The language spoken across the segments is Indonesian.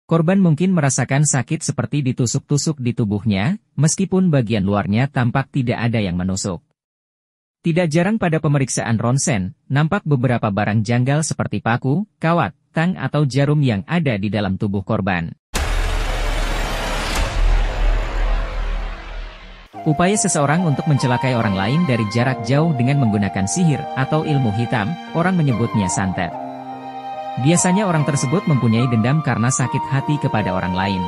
Korban mungkin merasakan sakit seperti ditusuk-tusuk di tubuhnya, meskipun bagian luarnya tampak tidak ada yang menusuk. Tidak jarang pada pemeriksaan ronsen, nampak beberapa barang janggal seperti paku, kawat, tang atau jarum yang ada di dalam tubuh korban. Upaya seseorang untuk mencelakai orang lain dari jarak jauh dengan menggunakan sihir atau ilmu hitam, orang menyebutnya santet. Biasanya orang tersebut mempunyai dendam karena sakit hati kepada orang lain.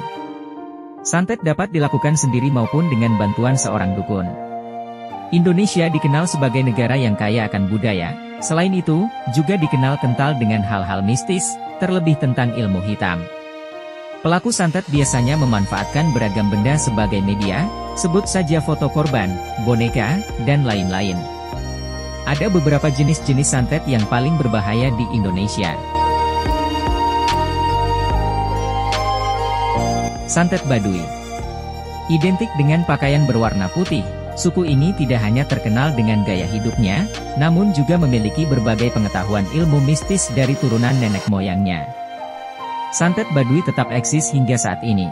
Santet dapat dilakukan sendiri maupun dengan bantuan seorang dukun. Indonesia dikenal sebagai negara yang kaya akan budaya, selain itu, juga dikenal kental dengan hal-hal mistis, terlebih tentang ilmu hitam. Pelaku santet biasanya memanfaatkan beragam benda sebagai media, sebut saja foto korban, boneka, dan lain-lain. Ada beberapa jenis-jenis santet yang paling berbahaya di Indonesia. Santet Baduy. Identik dengan pakaian berwarna putih, suku ini tidak hanya terkenal dengan gaya hidupnya, namun juga memiliki berbagai pengetahuan ilmu mistis dari turunan nenek moyangnya. Santet Baduy tetap eksis hingga saat ini.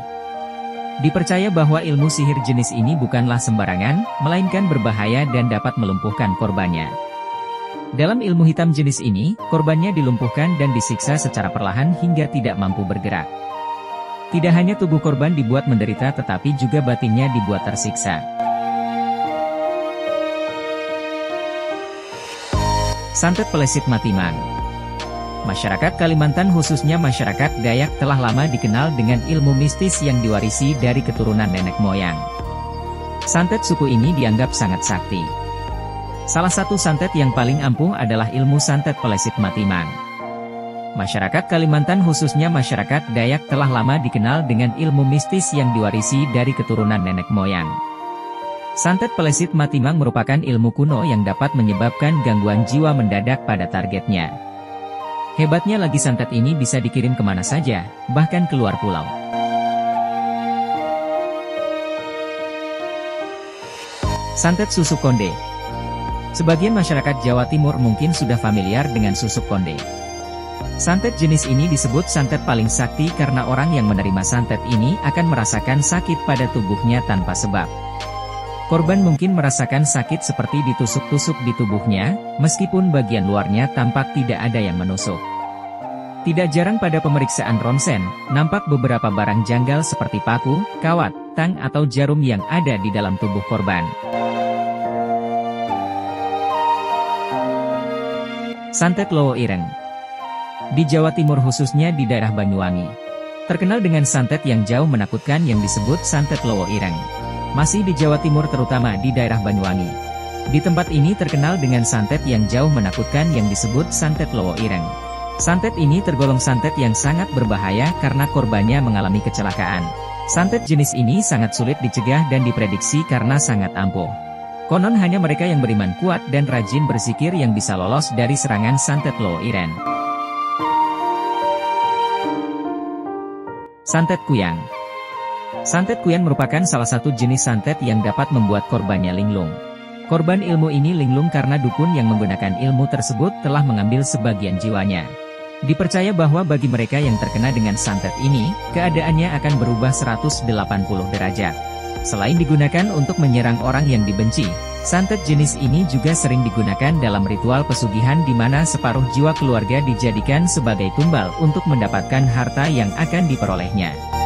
Dipercaya bahwa ilmu sihir jenis ini bukanlah sembarangan, melainkan berbahaya dan dapat melumpuhkan korbannya. Dalam ilmu hitam jenis ini, korbannya dilumpuhkan dan disiksa secara perlahan hingga tidak mampu bergerak. Tidak hanya tubuh korban dibuat menderita tetapi juga batinnya dibuat tersiksa. Santet Pelesit Matiman. Masyarakat Kalimantan khususnya masyarakat Dayak telah lama dikenal dengan ilmu mistis yang diwarisi dari keturunan nenek moyang. Santet suku ini dianggap sangat sakti. Salah satu santet yang paling ampuh adalah ilmu santet Pelesit Matiman. Masyarakat Kalimantan khususnya masyarakat Dayak telah lama dikenal dengan ilmu mistis yang diwarisi dari keturunan nenek moyang. Santet Pelesit Matiman merupakan ilmu kuno yang dapat menyebabkan gangguan jiwa mendadak pada targetnya. Hebatnya lagi santet ini bisa dikirim kemana saja, bahkan keluar pulau. Santet Susuk Konde. Sebagian masyarakat Jawa Timur mungkin sudah familiar dengan susuk konde. Santet jenis ini disebut santet paling sakti karena orang yang menerima santet ini akan merasakan sakit pada tubuhnya tanpa sebab. Korban mungkin merasakan sakit seperti ditusuk-tusuk di tubuhnya, meskipun bagian luarnya tampak tidak ada yang menusuk. Tidak jarang pada pemeriksaan ronsen, nampak beberapa barang janggal seperti paku, kawat, tang atau jarum yang ada di dalam tubuh korban. Santet Lowo Ireng. Di Jawa Timur khususnya di daerah Banyuwangi, terkenal dengan santet yang jauh menakutkan yang disebut Santet Lowo Ireng. Masih di Jawa Timur terutama di daerah Banyuwangi. Di tempat ini terkenal dengan santet yang jauh menakutkan yang disebut Santet Lowo Ireng. Santet ini tergolong santet yang sangat berbahaya karena korbannya mengalami kecelakaan. Santet jenis ini sangat sulit dicegah dan diprediksi karena sangat ampuh. Konon hanya mereka yang beriman kuat dan rajin berzikir yang bisa lolos dari serangan Santet Lowo Ireng. Santet Kuyang. Santet Kuyang merupakan salah satu jenis santet yang dapat membuat korbannya linglung. Korban ilmu ini linglung karena dukun yang menggunakan ilmu tersebut telah mengambil sebagian jiwanya. Dipercaya bahwa bagi mereka yang terkena dengan santet ini, keadaannya akan berubah 180 derajat. Selain digunakan untuk menyerang orang yang dibenci, santet jenis ini juga sering digunakan dalam ritual pesugihan di mana separuh jiwa keluarga dijadikan sebagai tumbal untuk mendapatkan harta yang akan diperolehnya.